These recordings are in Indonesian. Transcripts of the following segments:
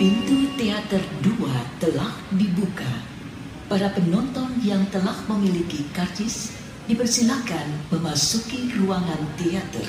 Pintu teater 2 telah dibuka. Para penonton yang telah memiliki karcis dipersilakan memasuki ruangan teater.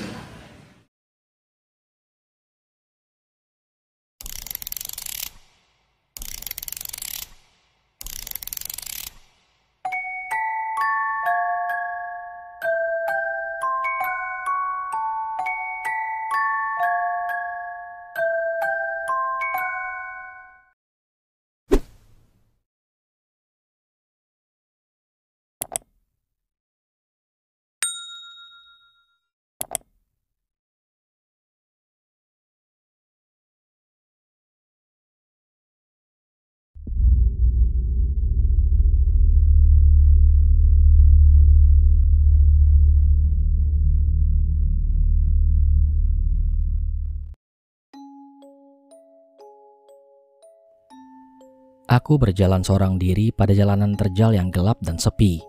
Aku berjalan seorang diri pada jalanan terjal yang gelap dan sepi.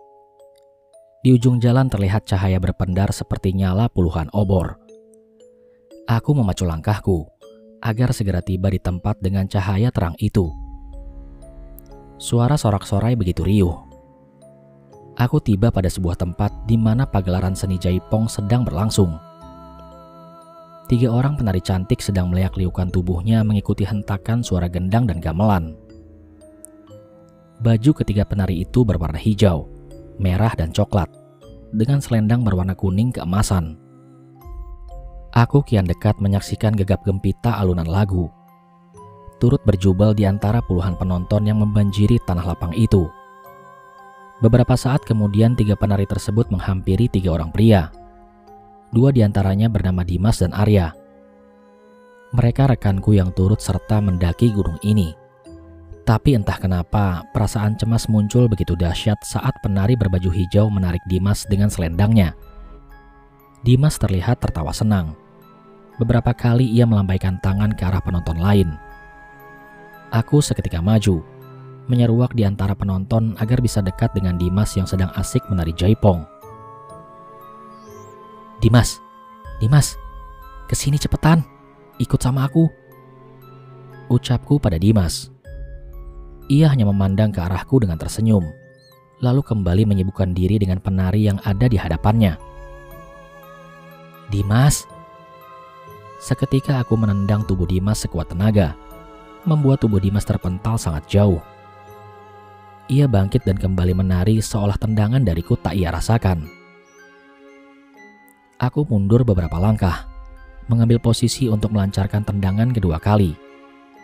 Di ujung jalan terlihat cahaya berpendar seperti nyala puluhan obor. Aku memacu langkahku agar segera tiba di tempat dengan cahaya terang itu. Suara sorak-sorai begitu riuh. Aku tiba pada sebuah tempat di mana pagelaran seni jaipong sedang berlangsung. 3 orang penari cantik sedang meleak-liukan tubuhnya mengikuti hentakan suara gendang dan gamelan. Baju ketiga penari itu berwarna hijau, merah dan coklat, dengan selendang berwarna kuning keemasan. Aku kian dekat menyaksikan gegap gempita alunan lagu, turut berjubel di antara puluhan penonton yang membanjiri tanah lapang itu. Beberapa saat kemudian 3 penari tersebut menghampiri 3 orang pria. 2 diantaranya bernama Dimas dan Arya. Mereka rekanku yang turut serta mendaki gunung ini. Tapi entah kenapa perasaan cemas muncul begitu dahsyat saat penari berbaju hijau menarik Dimas dengan selendangnya. Dimas terlihat tertawa senang. Beberapa kali ia melambaikan tangan ke arah penonton lain. Aku seketika maju, menyeruak di antara penonton agar bisa dekat dengan Dimas yang sedang asik menari jaipong. Dimas, kesini cepetan, ikut sama aku, ucapku pada Dimas. Ia hanya memandang ke arahku dengan tersenyum, lalu kembali menyibukkan diri dengan penari yang ada di hadapannya. Dimas. Seketika aku menendang tubuh Dimas sekuat tenaga, membuat tubuh Dimas terpental sangat jauh. Ia bangkit dan kembali menari seolah tendangan dariku tak ia rasakan. Aku mundur beberapa langkah, mengambil posisi untuk melancarkan tendangan kedua kali,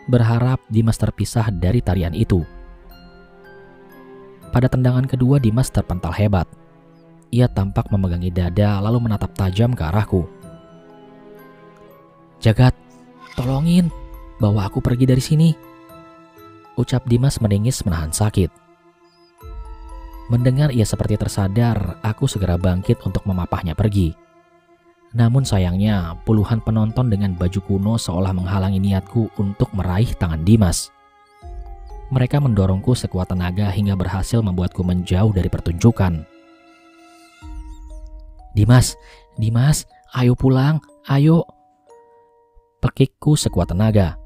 berharap Dimas terpisah dari tarian itu. Pada tendangan kedua Dimas terpental hebat. Ia tampak memegangi dada lalu menatap tajam ke arahku. Jagat, tolongin, bawa aku pergi dari sini, ucap Dimas meningis menahan sakit. Mendengar ia seperti tersadar, aku segera bangkit untuk memapahnya pergi. Namun sayangnya, puluhan penonton dengan baju kuno seolah menghalangi niatku untuk meraih tangan Dimas. Mereka mendorongku sekuat tenaga hingga berhasil membuatku menjauh dari pertunjukan. Dimas, ayo pulang, ayo, pekikku sekuat tenaga.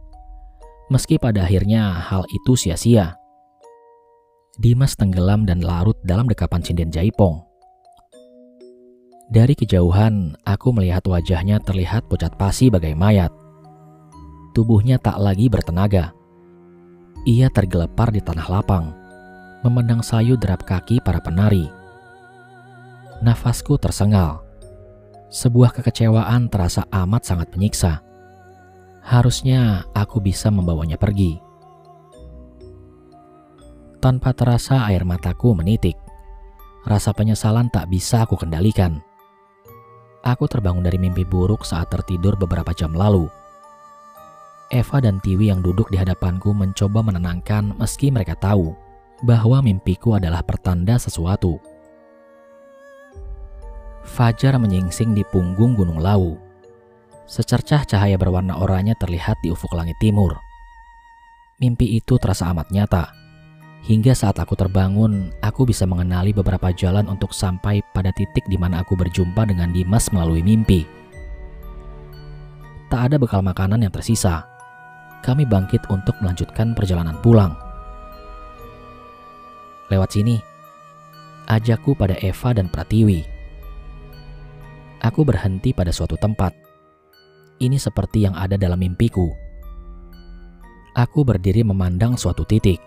Meski pada akhirnya hal itu sia-sia. Dimas tenggelam dan larut dalam dekapan sinden jaipong. Dari kejauhan, aku melihat wajahnya terlihat pucat pasi bagai mayat. Tubuhnya tak lagi bertenaga. Ia tergelepar di tanah lapang, memandang sayu derap kaki para penari. Nafasku tersengal. Sebuah kekecewaan terasa amat sangat menyiksa. Harusnya aku bisa membawanya pergi. Tanpa terasa air mataku menitik. Rasa penyesalan tak bisa aku kendalikan. Aku terbangun dari mimpi buruk saat tertidur beberapa jam lalu. Eva dan Tiwi yang duduk di hadapanku mencoba menenangkan meski mereka tahu bahwa mimpiku adalah pertanda sesuatu. Fajar menyingsing di punggung Gunung Lawu. Secercah cahaya berwarna oranye terlihat di ufuk langit timur. Mimpi itu terasa amat nyata. Hingga saat aku terbangun, aku bisa mengenali beberapa jalan untuk sampai pada titik di mana aku berjumpa dengan Dimas melalui mimpi. Tak ada bekal makanan yang tersisa. kami bangkit untuk melanjutkan perjalanan pulang. "Lewat sini," ajakku pada Eva dan Pratiwi. Aku berhenti pada suatu tempat. Ini seperti yang ada dalam mimpiku. Aku berdiri memandang suatu titik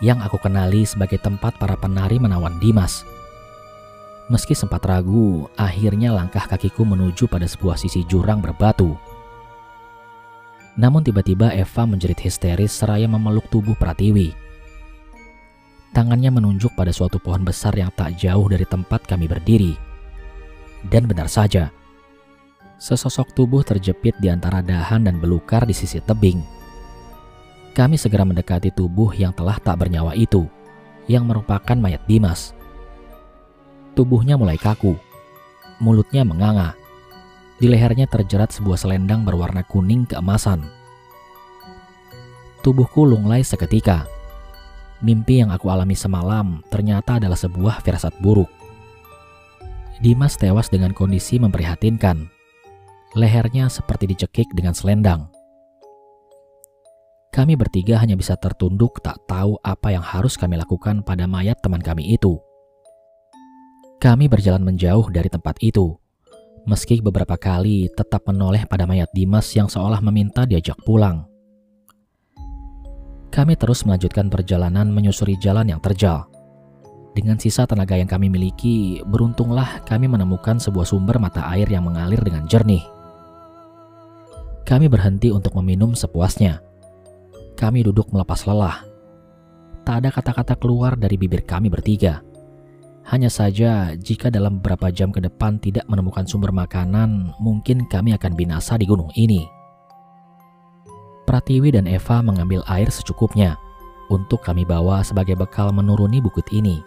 yang aku kenali sebagai tempat para penari menawan Dimas. Meski sempat ragu, akhirnya langkah kakiku menuju pada sebuah sisi jurang berbatu. Namun tiba-tiba Eva menjerit histeris seraya memeluk tubuh Pratiwi. Tangannya menunjuk pada suatu pohon besar yang tak jauh dari tempat kami berdiri. Dan benar saja, sesosok tubuh terjepit di antara dahan dan belukar di sisi tebing. Kami segera mendekati tubuh yang telah tak bernyawa itu, yang merupakan mayat Dimas. Tubuhnya mulai kaku, mulutnya menganga. Di lehernya terjerat sebuah selendang berwarna kuning keemasan. Tubuhku lunglai seketika. Mimpi yang aku alami semalam ternyata adalah sebuah firasat buruk. Dimas tewas dengan kondisi memprihatinkan. Lehernya seperti dicekik dengan selendang. Kami bertiga hanya bisa tertunduk tak tahu apa yang harus kami lakukan pada mayat teman kami itu. Kami berjalan menjauh dari tempat itu, meski beberapa kali tetap menoleh pada mayat Dimas yang seolah meminta diajak pulang. Kami terus melanjutkan perjalanan menyusuri jalan yang terjal. Dengan sisa tenaga yang kami miliki, beruntunglah kami menemukan sebuah sumber mata air yang mengalir dengan jernih. Kami berhenti untuk meminum sepuasnya. Kami duduk melepas lelah. Tak ada kata-kata keluar dari bibir kami bertiga. Hanya saja, jika dalam beberapa jam ke depan tidak menemukan sumber makanan, mungkin kami akan binasa di gunung ini. Pratiwi dan Eva mengambil air secukupnya untuk kami bawa sebagai bekal menuruni bukit ini.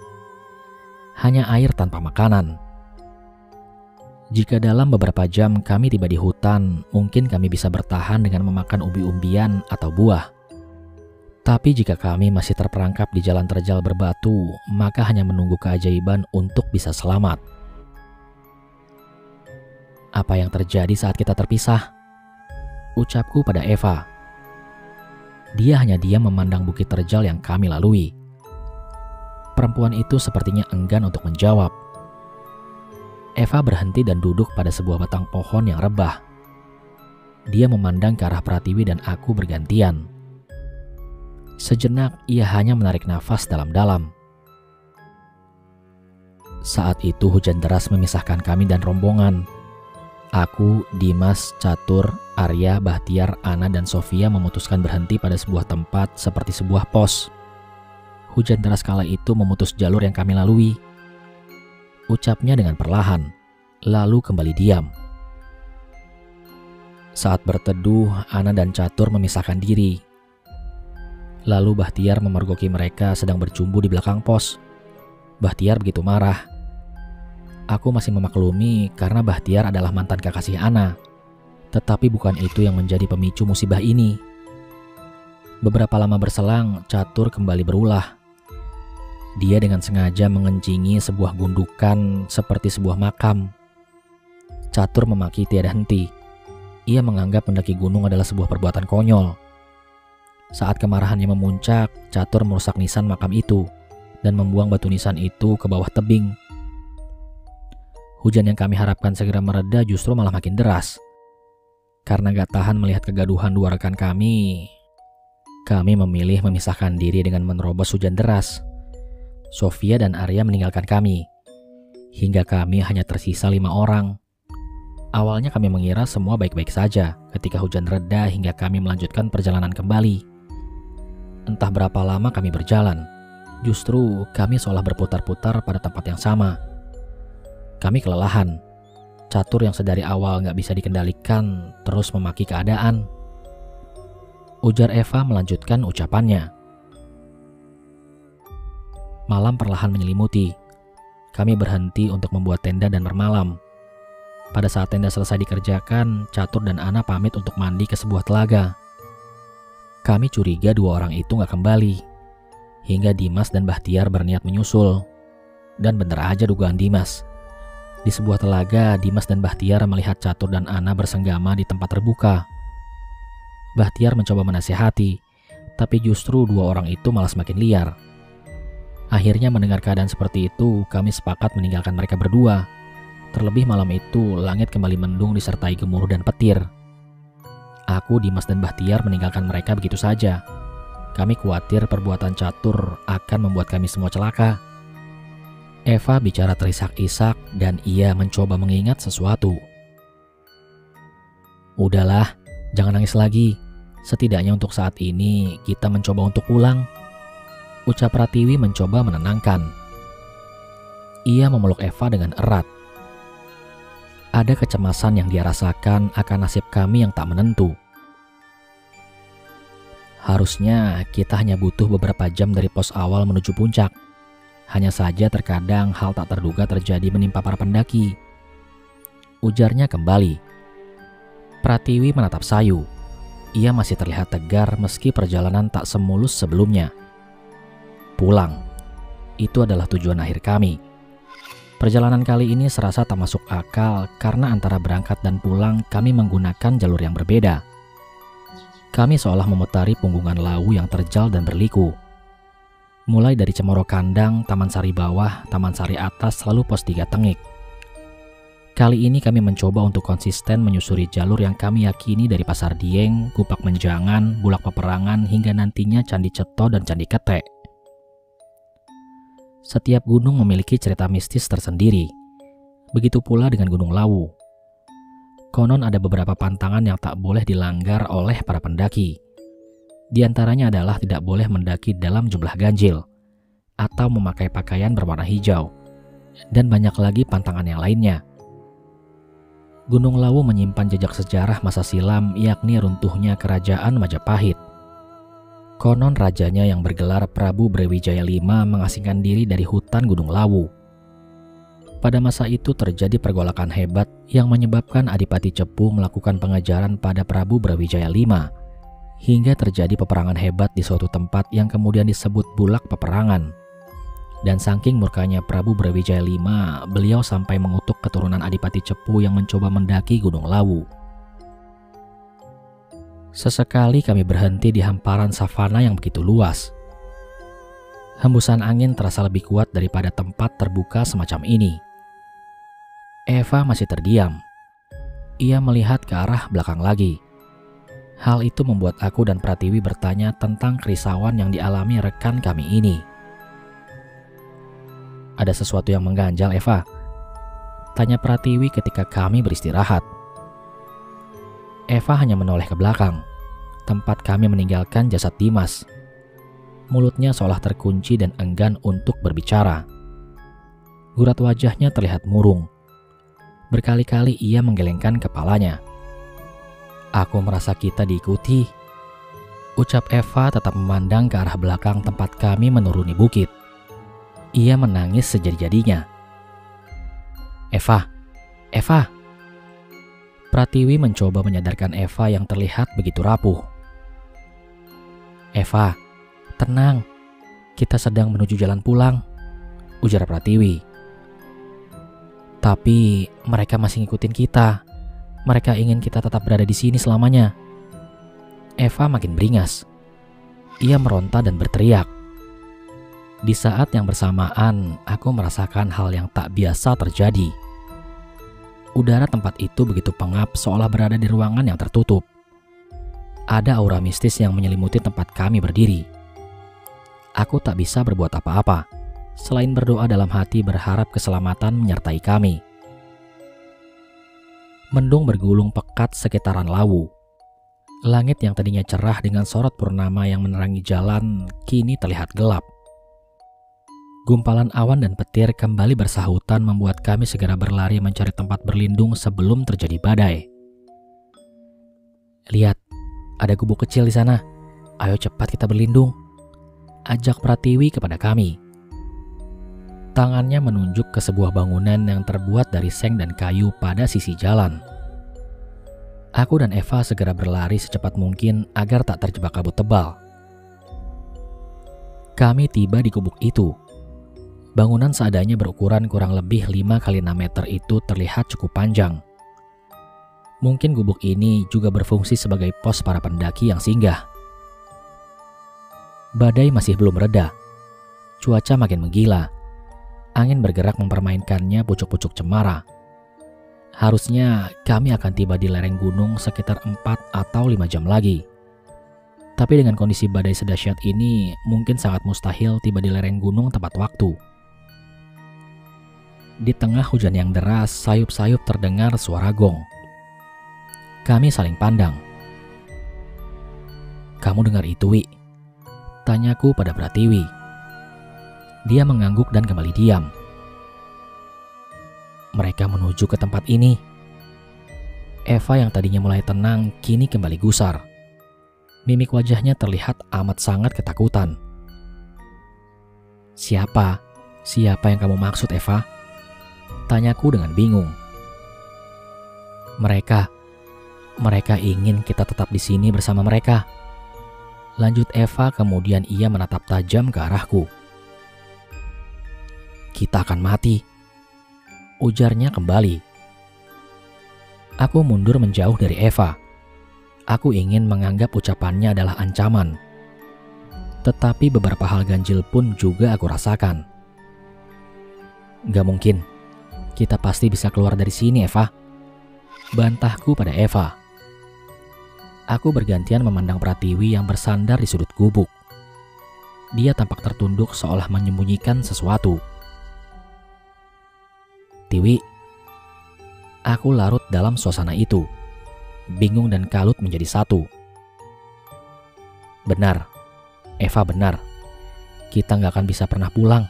Hanya air tanpa makanan. Jika dalam beberapa jam kami tiba di hutan, mungkin kami bisa bertahan dengan memakan umbi-umbian atau buah. Tapi jika kami masih terperangkap di jalan terjal berbatu, maka hanya menunggu keajaiban untuk bisa selamat. "Apa yang terjadi saat kita terpisah?" ucapku pada Eva. Dia hanya diam memandang bukit terjal yang kami lalui. Perempuan itu sepertinya enggan untuk menjawab. Eva berhenti dan duduk pada sebuah batang pohon yang rebah. Dia memandang ke arah Pratiwi dan aku bergantian. Sejenak ia hanya menarik nafas dalam-dalam. Saat itu hujan deras memisahkan kami dan rombongan. Aku, Dimas, Catur, Arya, Bahtiar, Ana, dan Sofia memutuskan berhenti pada sebuah tempat seperti sebuah pos. Hujan deras kala itu memutus jalur yang kami lalui. Ucapnya dengan perlahan, lalu kembali diam. Saat berteduh, Ana dan Catur memisahkan diri. Lalu Bahtiar memergoki mereka sedang bercumbu di belakang pos. Bahtiar begitu marah. Aku masih memaklumi karena Bahtiar adalah mantan kekasih Ana. Tetapi bukan itu yang menjadi pemicu musibah ini. Beberapa lama berselang, Catur kembali berulah. Dia dengan sengaja mengencingi sebuah gundukan seperti sebuah makam. Catur memaki tiada henti. Ia menganggap mendaki gunung adalah sebuah perbuatan konyol. Saat kemarahannya memuncak, Catur merusak nisan makam itu dan membuang batu nisan itu ke bawah tebing. Hujan yang kami harapkan segera mereda justru malah makin deras. Karena gak tahan melihat kegaduhan dua rekan kami memilih memisahkan diri dengan menerobos hujan deras. Sofia dan Arya meninggalkan kami. Hingga kami hanya tersisa 5 orang. Awalnya kami mengira semua baik-baik saja ketika hujan reda hingga kami melanjutkan perjalanan kembali. Entah berapa lama kami berjalan, justru kami seolah berputar-putar pada tempat yang sama. Kami kelelahan. Catur yang sedari awal gak bisa dikendalikan terus memaki keadaan. Ujar Eva melanjutkan ucapannya. Malam perlahan menyelimuti. Kami berhenti untuk membuat tenda dan bermalam. Pada saat tenda selesai dikerjakan, Catur dan Ana pamit untuk mandi ke sebuah telaga. Kami curiga 2 orang itu gak kembali. Hingga Dimas dan Bahtiar berniat menyusul. Dan benar aja dugaan Dimas. Di sebuah telaga, Dimas dan Bahtiar melihat Catur dan Ana bersenggama di tempat terbuka. Bahtiar mencoba menasihati, tapi justru dua orang itu malah semakin liar. Akhirnya mendengar keadaan seperti itu, kami sepakat meninggalkan mereka berdua. Terlebih malam itu, langit kembali mendung disertai gemuruh dan petir. Aku, Dimas, dan Bahtiar meninggalkan mereka begitu saja. Kami khawatir perbuatan catur akan membuat kami semua celaka. Eva bicara terisak-isak dan ia mencoba mengingat sesuatu. Udahlah, jangan nangis lagi. Setidaknya untuk saat ini kita mencoba untuk pulang. Ucap Pratiwi mencoba menenangkan. Ia memeluk Eva dengan erat. Ada kecemasan yang dia rasakan akan nasib kami yang tak menentu. Harusnya kita hanya butuh beberapa jam dari pos awal menuju puncak. Hanya saja terkadang hal tak terduga terjadi menimpa para pendaki. Ujarnya kembali. Pratiwi menatap Sayu. Ia masih terlihat tegar meski perjalanan tak semulus sebelumnya. Pulang. Itu adalah tujuan akhir kami. Perjalanan kali ini serasa tak masuk akal karena antara berangkat dan pulang kami menggunakan jalur yang berbeda. Kami seolah memutari punggungan Lawu yang terjal dan berliku. Mulai dari Cemoro Kandang, Taman Sari Bawah, Taman Sari Atas, lalu Pos 3 Tengik. Kali ini kami mencoba untuk konsisten menyusuri jalur yang kami yakini dari Pasar Dieng, Gupak Menjangan, Bulak Peperangan, hingga nantinya Candi Ceto dan Candi Ketek. Setiap gunung memiliki cerita mistis tersendiri. Begitu pula dengan Gunung Lawu. Konon ada beberapa pantangan yang tak boleh dilanggar oleh para pendaki. Di antaranya adalah tidak boleh mendaki dalam jumlah ganjil, atau memakai pakaian berwarna hijau, dan banyak lagi pantangan yang lainnya. Gunung Lawu menyimpan jejak sejarah masa silam, yakni runtuhnya Kerajaan Majapahit. Konon rajanya yang bergelar Prabu Brawijaya V mengasingkan diri dari hutan Gunung Lawu. Pada masa itu terjadi pergolakan hebat yang menyebabkan Adipati Cepu melakukan pengejaran pada Prabu Brawijaya V, hingga terjadi peperangan hebat di suatu tempat yang kemudian disebut Bulak Peperangan. Dan saking murkanya Prabu Brawijaya V, beliau sampai mengutuk keturunan Adipati Cepu yang mencoba mendaki Gunung Lawu. Sesekali kami berhenti di hamparan savana yang begitu luas. Hembusan angin terasa lebih kuat daripada tempat terbuka semacam ini. Eva masih terdiam. Ia melihat ke arah belakang lagi. Hal itu membuat aku dan Pratiwi bertanya tentang kerisauan yang dialami rekan kami ini. Ada sesuatu yang mengganjal, Eva? Tanya Pratiwi ketika kami beristirahat. Eva hanya menoleh ke belakang, tempat kami meninggalkan jasad Dimas. Mulutnya seolah terkunci dan enggan untuk berbicara. Gurat wajahnya terlihat murung. Berkali-kali ia menggelengkan kepalanya. Aku merasa kita diikuti. Ucap Eva tetap memandang ke arah belakang tempat kami menuruni bukit. Ia menangis sejadi-jadinya. Eva, Eva. Pratiwi mencoba menyadarkan Eva yang terlihat begitu rapuh. Eva, tenang. Kita sedang menuju jalan pulang, ujar Pratiwi. Tapi mereka masih ngikutin kita. Mereka ingin kita tetap berada di sini selamanya. Eva makin beringas. Ia meronta dan berteriak. Di saat yang bersamaan, aku merasakan hal yang tak biasa terjadi. Udara tempat itu begitu pengap seolah berada di ruangan yang tertutup. Ada aura mistis yang menyelimuti tempat kami berdiri. Aku tak bisa berbuat apa-apa, selain berdoa dalam hati berharap keselamatan menyertai kami. Mendung bergulung pekat sekitaran Lawu. Langit yang tadinya cerah dengan sorot purnama yang menerangi jalan, kini terlihat gelap. Gumpalan awan dan petir kembali bersahutan membuat kami segera berlari mencari tempat berlindung sebelum terjadi badai. Lihat, ada gubuk kecil di sana. Ayo cepat kita berlindung, ajak Pratiwi kepada kami. Tangannya menunjuk ke sebuah bangunan yang terbuat dari seng dan kayu pada sisi jalan. Aku dan Eva segera berlari secepat mungkin agar tak terjebak kabut tebal. Kami tiba di gubuk itu. Bangunan seadanya berukuran kurang lebih 5 x 6 meter itu terlihat cukup panjang. Mungkin gubuk ini juga berfungsi sebagai pos para pendaki yang singgah. Badai masih belum reda. Cuaca makin menggila. Angin bergerak mempermainkannya pucuk-pucuk cemara. Harusnya kami akan tiba di lereng gunung sekitar 4 atau 5 jam lagi. Tapi dengan kondisi badai sedahsyat ini, mungkin sangat mustahil tiba di lereng gunung tepat waktu. Di tengah hujan yang deras, sayup-sayup terdengar suara gong. Kami saling pandang. "Kamu dengar itu, Wi?" tanyaku pada Pratiwi. Dia mengangguk dan kembali diam. Mereka menuju ke tempat ini. Eva yang tadinya mulai tenang, kini kembali gusar. Mimik wajahnya terlihat amat sangat ketakutan. Siapa yang kamu maksud, Eva?" tanyaku dengan bingung. Mereka ingin kita tetap di sini bersama mereka. Lanjut Eva, kemudian ia menatap tajam ke arahku. "Kita akan mati," ujarnya kembali. Aku mundur menjauh dari Eva. Aku ingin menganggap ucapannya adalah ancaman. Tetapi beberapa hal ganjil pun juga aku rasakan. "Gak mungkin. Kita pasti bisa keluar dari sini, Eva," bantahku pada Eva. Aku bergantian memandang Pratiwi yang bersandar di sudut gubuk. Dia tampak tertunduk seolah menyembunyikan sesuatu. "Tiwi." Aku larut dalam suasana itu. Bingung dan kalut menjadi satu. "Benar, Eva benar. Kita gak akan bisa pernah pulang.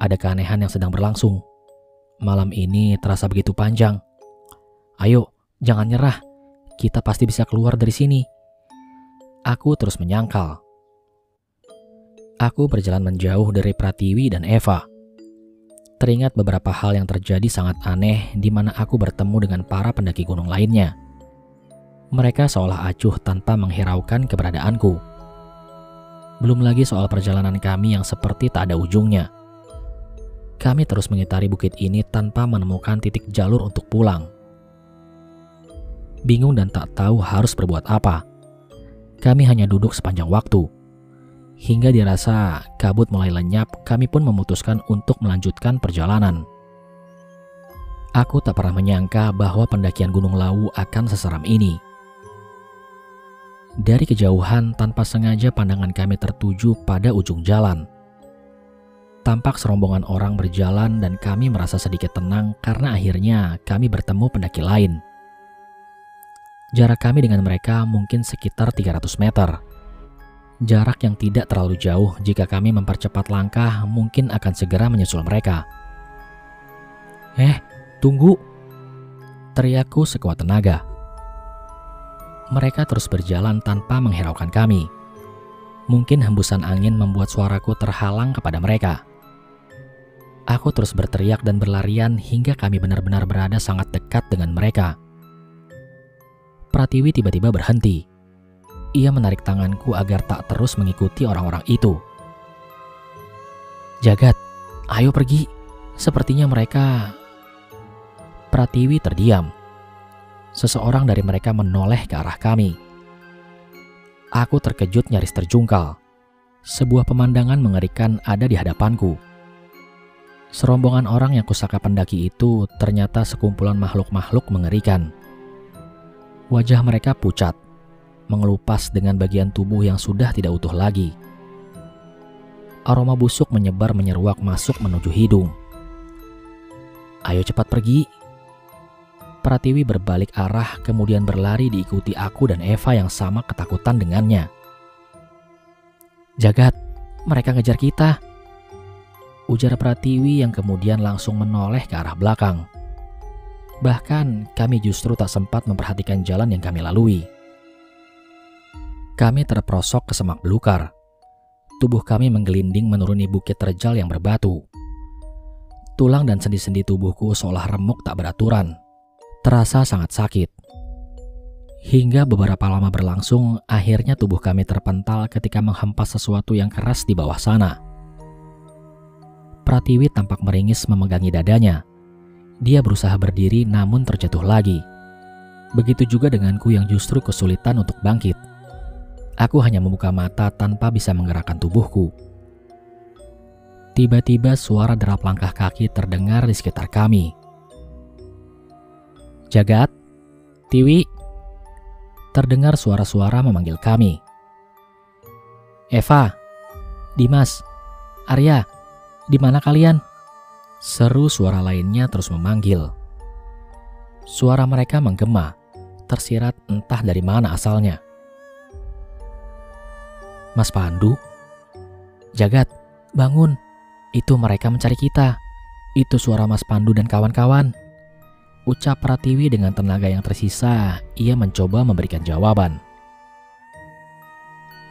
Ada keanehan yang sedang berlangsung. Malam ini terasa begitu panjang. Ayo, jangan nyerah. Kita pasti bisa keluar dari sini." Aku terus menyangkal. Aku berjalan menjauh dari Pratiwi dan Eva. Teringat beberapa hal yang terjadi sangat aneh di mana aku bertemu dengan para pendaki gunung lainnya. Mereka seolah acuh tanpa menghiraukan keberadaanku. Belum lagi soal perjalanan kami yang seperti tak ada ujungnya. Kami terus mengitari bukit ini tanpa menemukan titik jalur untuk pulang. Bingung dan tak tahu harus berbuat apa. Kami hanya duduk sepanjang waktu. Hingga dirasa kabut mulai lenyap, kami pun memutuskan untuk melanjutkan perjalanan. Aku tak pernah menyangka bahwa pendakian Gunung Lawu akan seseram ini. Dari kejauhan, tanpa sengaja pandangan kami tertuju pada ujung jalan. Tampak serombongan orang berjalan dan kami merasa sedikit tenang karena akhirnya kami bertemu pendaki lain. Jarak kami dengan mereka mungkin sekitar 300 meter. Jarak yang tidak terlalu jauh jika kami mempercepat langkah mungkin akan segera menyusul mereka. Tunggu!" teriakku sekuat tenaga. Mereka terus berjalan tanpa menghiraukan kami. Mungkin hembusan angin membuat suaraku terhalang kepada mereka. Aku terus berteriak dan berlarian hingga kami benar-benar berada sangat dekat dengan mereka. Pratiwi tiba-tiba berhenti. Ia menarik tanganku agar tak terus mengikuti orang-orang itu. "Jagat, ayo pergi. Sepertinya mereka..." Pratiwi terdiam. Seseorang dari mereka menoleh ke arah kami. Aku terkejut nyaris terjungkal. Sebuah pemandangan mengerikan ada di hadapanku. Serombongan orang yang kusangka pendaki itu ternyata sekumpulan makhluk-makhluk mengerikan. Wajah mereka pucat, mengelupas dengan bagian tubuh yang sudah tidak utuh lagi. Aroma busuk menyebar menyeruak masuk menuju hidung. "Ayo cepat pergi." Pratiwi berbalik arah kemudian berlari diikuti aku dan Eva yang sama ketakutan dengannya. "Jagat, mereka ngejar kita," ujar Pratiwi yang kemudian langsung menoleh ke arah belakang. Bahkan kami justru tak sempat memperhatikan jalan yang kami lalui. Kami terperosok ke semak belukar. Tubuh kami menggelinding menuruni bukit terjal yang berbatu. Tulang dan sendi-sendi tubuhku seolah remuk tak beraturan. Terasa sangat sakit. Hingga beberapa lama berlangsung, akhirnya tubuh kami terpental ketika menghempas sesuatu yang keras di bawah sana. Pratiwi tampak meringis memegangi dadanya. Dia berusaha berdiri namun terjatuh lagi. Begitu juga denganku yang justru kesulitan untuk bangkit. Aku hanya membuka mata tanpa bisa menggerakkan tubuhku. Tiba-tiba suara derap langkah kaki terdengar di sekitar kami. Jagat, Tiwi. Terdengar suara-suara memanggil kami. Eva, Dimas, Arya, di mana kalian? Seru suara lainnya terus memanggil. Suara mereka menggema, tersirat entah dari mana asalnya. Mas Pandu, Jagat, bangun. Itu mereka mencari kita. Itu suara Mas Pandu dan kawan-kawan. Ucap Pratiwi dengan tenaga yang tersisa. Ia mencoba memberikan jawaban.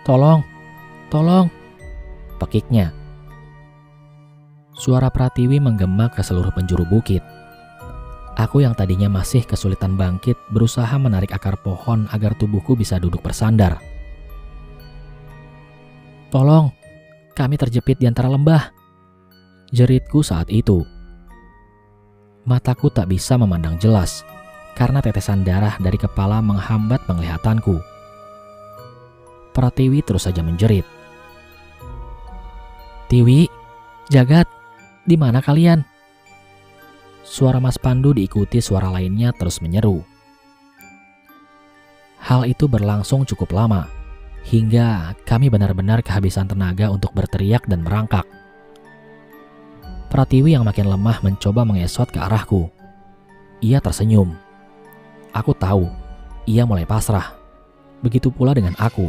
Tolong, tolong, pekiknya. Suara Pratiwi menggema ke seluruh penjuru bukit. Aku yang tadinya masih kesulitan bangkit berusaha menarik akar pohon agar tubuhku bisa duduk bersandar. Tolong, kami terjepit di antara lembah, jeritku saat itu. Mataku tak bisa memandang jelas karena tetesan darah dari kepala menghambat penglihatanku. Pratiwi terus saja menjerit. Tiwi, Jagat, di mana kalian? Suara Mas Pandu diikuti suara lainnya terus menyeru. Hal itu berlangsung cukup lama, hingga kami benar-benar kehabisan tenaga untuk berteriak dan merangkak. Pratiwi yang makin lemah mencoba mengesot ke arahku. Ia tersenyum. Aku tahu, ia mulai pasrah. Begitu pula dengan aku.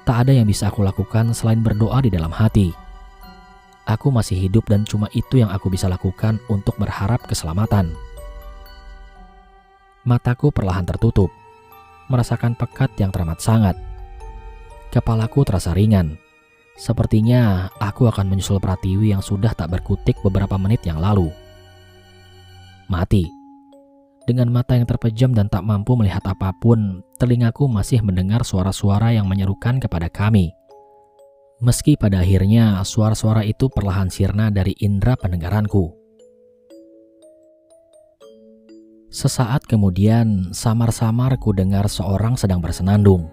Tak ada yang bisa aku lakukan selain berdoa di dalam hati. Aku masih hidup dan cuma itu yang aku bisa lakukan untuk berharap keselamatan. Mataku perlahan tertutup, merasakan pekat yang teramat sangat. Kepalaku terasa ringan. Sepertinya aku akan menyusul Pratiwi yang sudah tak berkutik beberapa menit yang lalu. Mati. Dengan mata yang terpejam dan tak mampu melihat apapun, telingaku masih mendengar suara-suara yang menyerukan kepada kami. Meski pada akhirnya suara-suara itu perlahan sirna dari indera pendengaranku. Sesaat kemudian, samar-samar ku dengar seorang sedang bersenandung.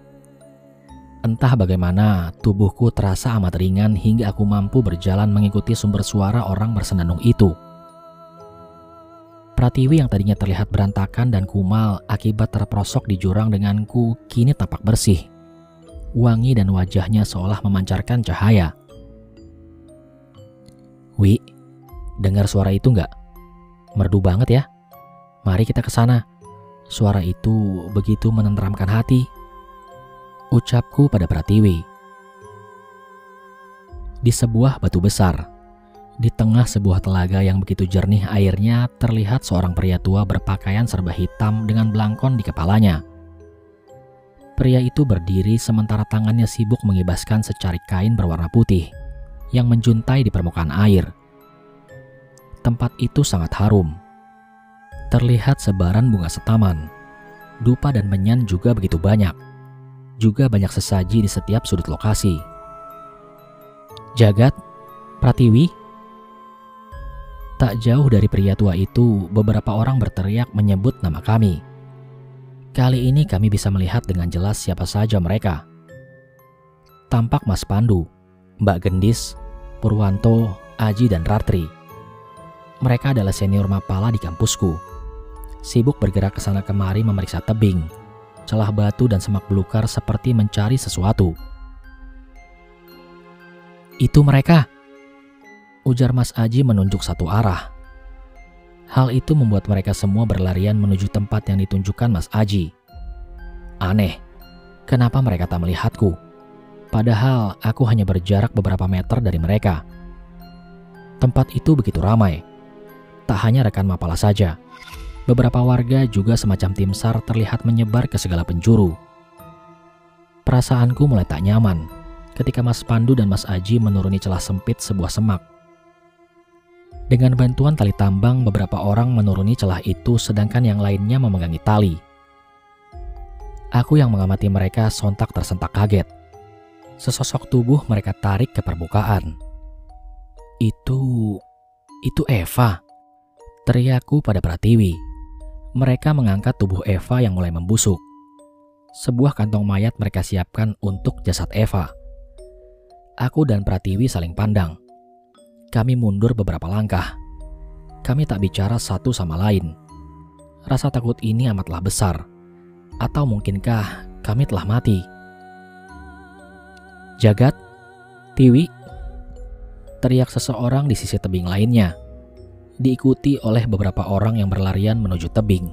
Entah bagaimana, tubuhku terasa amat ringan hingga aku mampu berjalan mengikuti sumber suara orang bersenandung itu. Pratiwi yang tadinya terlihat berantakan dan kumal akibat terperosok di jurang denganku kini tampak bersih. Wangi dan wajahnya seolah memancarkan cahaya. Wi, dengar suara itu nggak? Merdu banget ya. Mari kita ke sana. Suara itu begitu menenteramkan hati. Ucapku pada Pratiwi. Di sebuah batu besar, di tengah sebuah telaga yang begitu jernih airnya, terlihat seorang pria tua berpakaian serba hitam dengan belangkon di kepalanya. Pria itu berdiri sementara tangannya sibuk mengibaskan secarik kain berwarna putih yang menjuntai di permukaan air. Tempat itu sangat harum. Terlihat sebaran bunga setaman, dupa dan menyan juga begitu banyak. Juga banyak sesaji di setiap sudut lokasi. Jagat, Pratiwi. Tak jauh dari pria tua itu, beberapa orang berteriak menyebut nama kami. Kali ini kami bisa melihat dengan jelas siapa saja mereka. Tampak Mas Pandu, Mbak Gendis, Purwanto, Aji dan Ratri. Mereka adalah senior Mapala di kampusku. Sibuk bergerak ke sana kemari memeriksa tebing, celah batu dan semak belukar seperti mencari sesuatu. Itu mereka, ujar Mas Aji menunjuk satu arah. Hal itu membuat mereka semua berlarian menuju tempat yang ditunjukkan Mas Aji. Aneh, kenapa mereka tak melihatku? Padahal aku hanya berjarak beberapa meter dari mereka. Tempat itu begitu ramai. Tak hanya rekan Mapala saja. Beberapa warga juga semacam tim SAR terlihat menyebar ke segala penjuru. Perasaanku mulai tak nyaman ketika Mas Pandu dan Mas Aji menuruni celah sempit sebuah semak. Dengan bantuan tali tambang, beberapa orang menuruni celah itu sedangkan yang lainnya memegangi tali. Aku yang mengamati mereka sontak tersentak kaget. Sesosok tubuh mereka tarik ke permukaan. Itu Eva, teriakku pada Pratiwi. Mereka mengangkat tubuh Eva yang mulai membusuk. Sebuah kantong mayat mereka siapkan untuk jasad Eva. Aku dan Pratiwi saling pandang. Kami mundur beberapa langkah. Kami tak bicara satu sama lain. Rasa takut ini amatlah besar. Atau mungkinkah kami telah mati? "Jagat, Tiwi!" teriak seseorang di sisi tebing lainnya, diikuti oleh beberapa orang yang berlarian menuju tebing.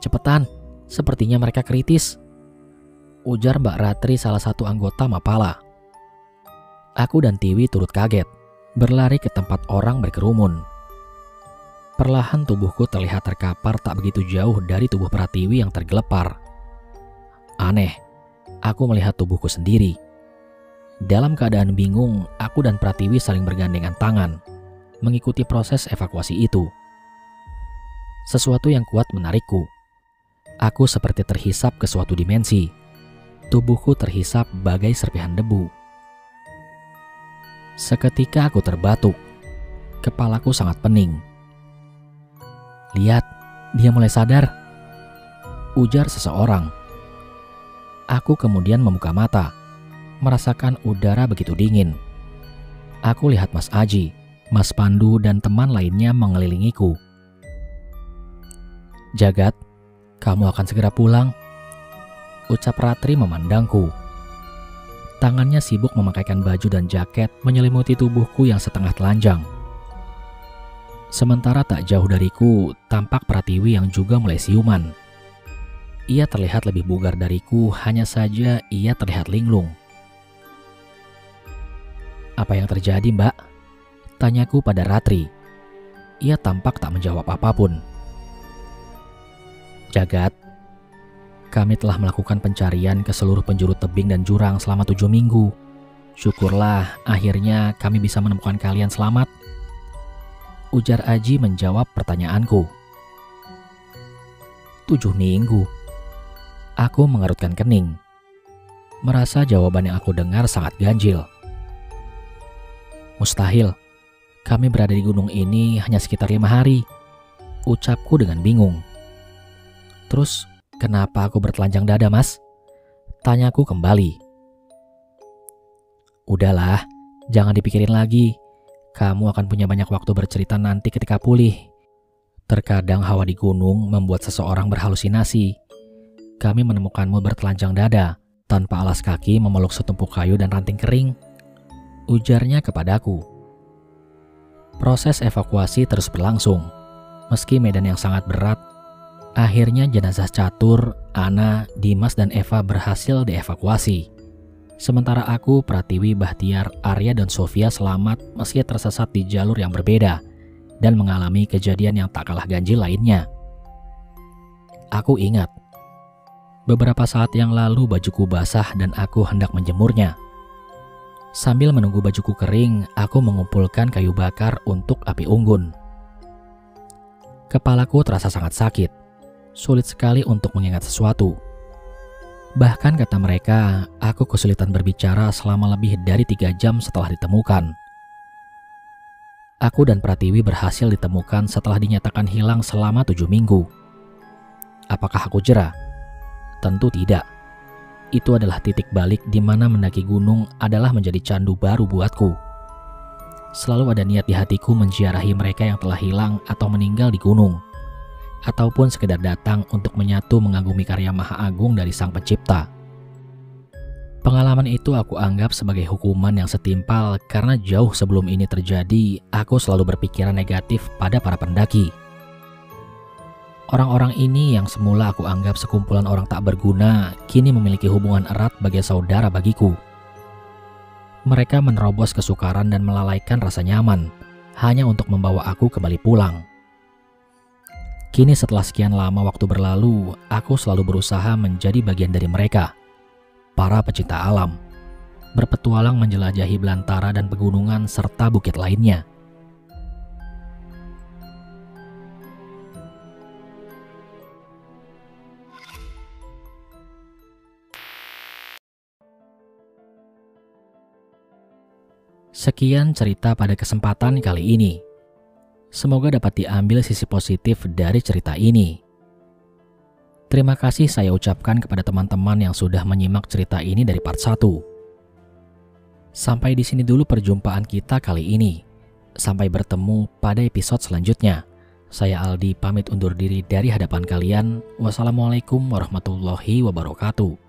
"Cepetan, sepertinya mereka kritis," ujar Mbak Ratri, salah satu anggota Mapala. Aku dan Tiwi turut kaget, berlari ke tempat orang berkerumun. Perlahan tubuhku terlihat terkapar tak begitu jauh dari tubuh Pratiwi yang tergelepar. Aneh, aku melihat tubuhku sendiri. Dalam keadaan bingung, aku dan Pratiwi saling bergandengan tangan, mengikuti proses evakuasi itu. Sesuatu yang kuat menarikku. Aku seperti terhisap ke suatu dimensi. Tubuhku terhisap bagai serpihan debu. Seketika aku terbatuk. Kepalaku sangat pening. "Lihat, dia mulai sadar," ujar seseorang. Aku kemudian membuka mata, merasakan udara begitu dingin. Aku lihat Mas Aji, Mas Pandu, dan teman lainnya mengelilingiku. "Jagat, kamu akan segera pulang," ucap Ratri memandangku. Tangannya sibuk memakaikan baju dan jaket menyelimuti tubuhku yang setengah telanjang. Sementara tak jauh dariku tampak Pratiwi yang juga mulai siuman. Ia terlihat lebih bugar dariku, hanya saja ia terlihat linglung. "Apa yang terjadi, Mbak?" tanyaku pada Ratri. Ia tampak tak menjawab apapun. "Jagat, kami telah melakukan pencarian ke seluruh penjuru tebing dan jurang selama 7 minggu. Syukurlah akhirnya kami bisa menemukan kalian selamat," ujar Aji menjawab pertanyaanku. 7 minggu? Aku mengerutkan kening. Merasa jawaban yang aku dengar sangat ganjil. "Mustahil. Kami berada di gunung ini hanya sekitar 5 hari, ucapku dengan bingung. "Terus kenapa aku bertelanjang dada, Mas?" tanyaku kembali. "Udahlah, jangan dipikirin lagi. Kamu akan punya banyak waktu bercerita nanti ketika pulih. Terkadang hawa di gunung membuat seseorang berhalusinasi. Kami menemukanmu bertelanjang dada, tanpa alas kaki memeluk setumpuk kayu dan ranting kering," ujarnya kepadaku. Proses evakuasi terus berlangsung. Meski medan yang sangat berat, akhirnya jenazah Catur, Ana, Dimas, dan Eva berhasil dievakuasi. Sementara aku, Pratiwi, Bahtiar, Arya, dan Sofia selamat meski tersesat di jalur yang berbeda dan mengalami kejadian yang tak kalah ganjil lainnya. Aku ingat, beberapa saat yang lalu bajuku basah dan aku hendak menjemurnya. Sambil menunggu bajuku kering, aku mengumpulkan kayu bakar untuk api unggun. Kepalaku terasa sangat sakit. Sulit sekali untuk mengingat sesuatu. Bahkan kata mereka, aku kesulitan berbicara selama lebih dari 3 jam setelah ditemukan. Aku dan Pratiwi berhasil ditemukan setelah dinyatakan hilang selama 7 minggu. Apakah aku jera? Tentu tidak. Itu adalah titik balik di mana mendaki gunung adalah menjadi candu baru buatku. Selalu ada niat di hatiku menziarahi mereka yang telah hilang atau meninggal di gunung, ataupun sekedar datang untuk menyatu mengagumi karya Maha Agung dari Sang Pencipta. Pengalaman itu aku anggap sebagai hukuman yang setimpal karena jauh sebelum ini terjadi, aku selalu berpikiran negatif pada para pendaki. Orang-orang ini yang semula aku anggap sekumpulan orang tak berguna, kini memiliki hubungan erat sebagai saudara bagiku. Mereka menerobos kesukaran dan melalaikan rasa nyaman, hanya untuk membawa aku kembali pulang. Kini setelah sekian lama waktu berlalu, aku selalu berusaha menjadi bagian dari mereka, para pecinta alam, berpetualang menjelajahi belantara dan pegunungan serta bukit lainnya. Sekian cerita pada kesempatan kali ini. Semoga dapat diambil sisi positif dari cerita ini. Terima kasih saya ucapkan kepada teman-teman yang sudah menyimak cerita ini dari part 1. Sampai di sini dulu perjumpaan kita kali ini. Sampai bertemu pada episode selanjutnya. Saya Aldi pamit undur diri dari hadapan kalian. Wassalamualaikum warahmatullahi wabarakatuh.